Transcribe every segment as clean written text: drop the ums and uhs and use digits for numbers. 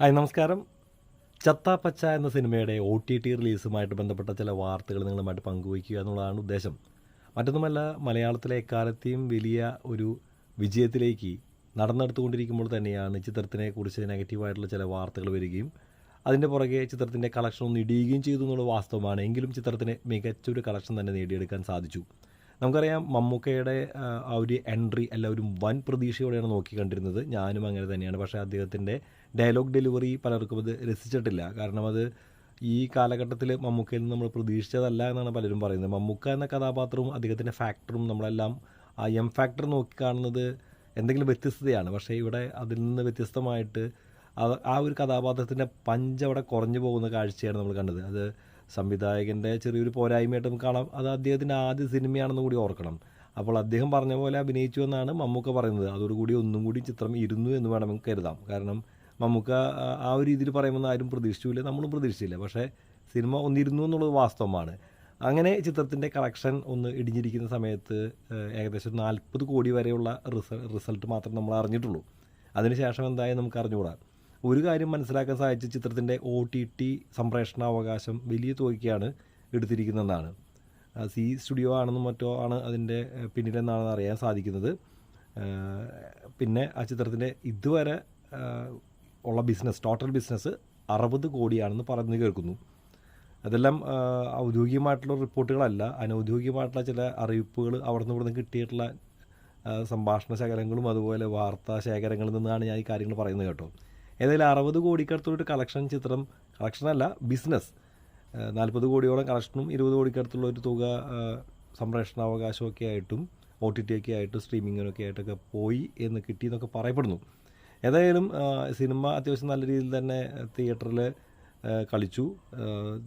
Hi നമസ്കാരം. ചത്താപ്പച്ച എന്ന സിനിമയുടെ OTT റിലീസുമായിട്ട് ബന്ധപ്പെട്ട ചില വാർത്തകൾ നിങ്ങളുമായിട്ട് പങ്കുവയ്ക്കുക എന്നുള്ളതാണ് ഉദ്ദേശം. മറ്റൊന്നുമല്ല, മലയാളത്തിലെ എക്കാലത്തെയും വലിയ ഒരു വിജയത്തിലേക്ക് നടന്നെടുത്തുകൊണ്ടിരിക്കുമ്പോൾ തന്നെയാണ് ചിത്രത്തിനെക്കുറിച്ച് നെഗറ്റീവായിട്ടുള്ള ചില വാർത്തകൾ വരികയും അതിൻ്റെ പുറകെ ചിത്രത്തിൻ്റെ കളക്ഷൻ ഒന്ന് ഇടിയുകയും ചെയ്തു എന്നുള്ള വാസ്തവമാണ്. എങ്കിലും ചിത്രത്തിന് മികച്ചൊരു കളക്ഷൻ തന്നെ നേടിയെടുക്കാൻ സാധിച്ചു. നമുക്കറിയാം, മമ്മൂക്കയുടെ ആ ഒരു എൻട്രി എല്ലാവരും വൻ പ്രതീക്ഷയോടെയാണ് നോക്കിക്കണ്ടിരുന്നത്. ഞാനും അങ്ങനെ തന്നെയാണ്. പക്ഷേ അദ്ദേഹത്തിൻ്റെ ഡയലോഗ് ഡെലിവറി പലർക്കും അത് രസിച്ചിട്ടില്ല. കാരണം അത് ഈ കാലഘട്ടത്തിൽ മമ്മൂക്കയിൽ നിന്ന് നമ്മൾ പ്രതീക്ഷിച്ചതല്ല എന്നാണ് പലരും പറയുന്നത്. മമ്മൂക്ക എന്ന കഥാപാത്രവും അദ്ദേഹത്തിൻ്റെ ഫാക്ടറും നമ്മളെല്ലാം ആ ഫാക്ടർ നോക്കിക്കാണുന്നത് എന്തെങ്കിലും വ്യത്യസ്തതയാണ്. പക്ഷേ ഇവിടെ അതിൽ നിന്ന് വ്യത്യസ്തമായിട്ട് ആ ഒരു കഥാപാത്രത്തിൻ്റെ പഞ്ച് അവിടെ കുറഞ്ഞു പോകുന്ന കാഴ്ചയാണ് നമ്മൾ കണ്ടത്. അത് സംവിധായകൻ്റെ ചെറിയൊരു പോരായ്മയായിട്ട് നമുക്ക് കാണാം. അത് അദ്ദേഹത്തിൻ്റെ ആദ്യ സിനിമയാണെന്ന് കൂടി ഓർക്കണം. അപ്പോൾ അദ്ദേഹം പറഞ്ഞ പോലെ അഭിനയിച്ചു എന്നാണ് മമ്മൂക്ക പറയുന്നത്. അതോടുകൂടി ഒന്നും കൂടി ചിത്രം ഇരുന്നു എന്ന് വേണമെങ്കിൽ കരുതാം. കാരണം മമ്മൂക്ക ആ ഒരു രീതിയിൽ പറയുമെന്ന് ആരും പ്രതീക്ഷിച്ചില്ല, നമ്മളും പ്രതീക്ഷിച്ചില്ല. പക്ഷേ സിനിമ ഒന്നിരുന്നു എന്നുള്ളത് വാസ്തവമാണ്. അങ്ങനെ ചിത്രത്തിൻ്റെ കളക്ഷൻ ഒന്ന് ഇടിഞ്ഞിരിക്കുന്ന സമയത്ത് ഏകദേശം 40 കോടി വരെയുള്ള റിസൾട്ട് മാത്രം നമ്മൾ അറിഞ്ഞിട്ടുള്ളൂ. അതിനുശേഷം എന്തായാലും നമുക്ക് അറിഞ്ഞുകൂടാ. ഒരു കാര്യം മനസ്സിലാക്കാൻ സാധിച്ച, ചിത്രത്തിൻ്റെ OTT സംപ്രേഷണാവകാശം വലിയ തുകയ്ക്കാണ് എടുത്തിരിക്കുന്നതെന്നാണ്. സി സ്റ്റുഡിയോ ആണെന്നും മറ്റോ ആണ് അതിൻ്റെ പിന്നിലെന്നാണ് അറിയാൻ സാധിക്കുന്നത്. പിന്നെ ആ ചിത്രത്തിൻ്റെ ഇതുവരെ ഉള്ള ടോട്ടൽ ബിസിനസ് 60 കോടിയാണെന്ന് പറഞ്ഞു കേൾക്കുന്നു. അതെല്ലാം ഔദ്യോഗികമായിട്ടുള്ള റിപ്പോർട്ടുകളല്ല, അനൗദ്യോഗികമായിട്ടുള്ള ചില അറിയിപ്പുകൾ അവിടെ നിന്ന് ഇവിടെ നിന്ന് കിട്ടിയിട്ടുള്ള സംഭാഷണ ശേഖരങ്ങളും അതുപോലെ വാർത്താ ശേഖരങ്ങളിൽ നിന്നാണ് ഞാൻ ഈ കാര്യങ്ങൾ പറയുന്നത് കേട്ടോ. ഏതായാലും 60 കോടിക്കടുത്തുള്ളൊരു കളക്ഷനല്ല ബിസിനസ്. 40 കോടിയോളം കളക്ഷനും 20 കോടിക്കടുത്തുള്ള ഒരു തുക സംപ്രേഷണാവകാശമൊക്കെ ആയിട്ടും OTT ഒക്കെ ആയിട്ടും സ്ട്രീമിങ്ങിനൊക്കെ ആയിട്ടൊക്കെ പോയി എന്ന് കിട്ടിയെന്നൊക്കെ പറയപ്പെടുന്നു. ഏതായാലും സിനിമ അത്യാവശ്യം നല്ല രീതിയിൽ തന്നെ തിയേറ്ററിൽ കളിച്ചു.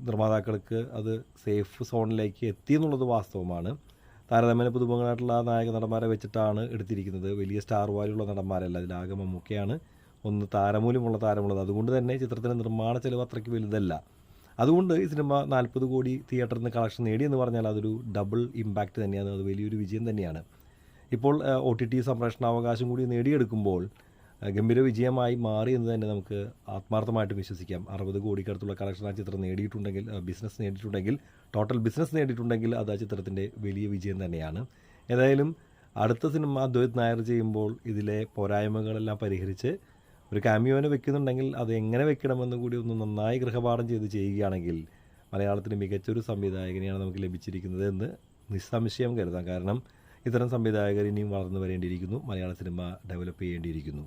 നിർമ്മാതാക്കൾക്ക് അത് സേഫ് സോണിലേക്ക് എത്തിയെന്നുള്ളത് വാസ്തവമാണ്. താരതമ്യേന പുതുമുഖങ്ങളായിട്ടുള്ള നായക നടന്മാരെ വെച്ചിട്ടാണ് എടുത്തിരിക്കുന്നത്. വലിയ സ്റ്റാർ വാല്യുള്ള നടന്മാരല്ല, അതിലാകെ മമ്മൂക്കയാണ് ഒന്ന് താരമൂല്യമുള്ള താരമുള്ളത്. അതുകൊണ്ട് തന്നെ ചിത്രത്തിൻ്റെ നിർമ്മാണ ചെലവ് അത്രയ്ക്ക് വലുതല്ല. അതുകൊണ്ട് ഈ സിനിമ 40 കോടി തിയേറ്ററിൽ നിന്ന് കളക്ഷൻ നേടിയെന്ന് പറഞ്ഞാൽ അതൊരു ഡബിൾ ഇമ്പാക്റ്റ് തന്നെയാണ്. അത് വലിയൊരു വിജയം തന്നെയാണ്. ഇപ്പോൾ OTT സംപ്രേഷണാവകാശം കൂടി നേടിയെടുക്കുമ്പോൾ ഗംഭീര വിജയമായി മാറി എന്ന് തന്നെ നമുക്ക് ആത്മാർത്ഥമായിട്ട് വിശ്വസിക്കാം. 60 കോടിക്കടുത്തുള്ള കളക്ഷൻ ആ ചിത്രം നേടിയിട്ടുണ്ടെങ്കിൽ, ടോട്ടൽ ബിസിനസ് നേടിയിട്ടുണ്ടെങ്കിൽ അത് ആ ചിത്രത്തിൻ്റെ വലിയ വിജയം തന്നെയാണ്. ഏതായാലും അടുത്ത സിനിമ അദ്വൈത് നായർ ചെയ്യുമ്പോൾ ഇതിലെ പോരായ്മകളെല്ലാം പരിഹരിച്ച് ഒരു കാമിയോനെ വെക്കുന്നുണ്ടെങ്കിൽ അത് എങ്ങനെ വെക്കണമെന്ന് കൂടി ഒന്ന് നന്നായി ഗൃഹപാഠം ചെയ്യുകയാണെങ്കിൽ മലയാളത്തിന് മികച്ചൊരു സംവിധായകനെയാണ് നമുക്ക് ലഭിച്ചിരിക്കുന്നത് എന്ന് നിസ്സംശയം കരുതാം. കാരണം ഇത്തരം സംവിധായകർ ഇനിയും വളർന്നു വരേണ്ടിയിരിക്കുന്നു. മലയാള സിനിമ ഡെവലപ്പ് ചെയ്യേണ്ടിയിരിക്കുന്നു.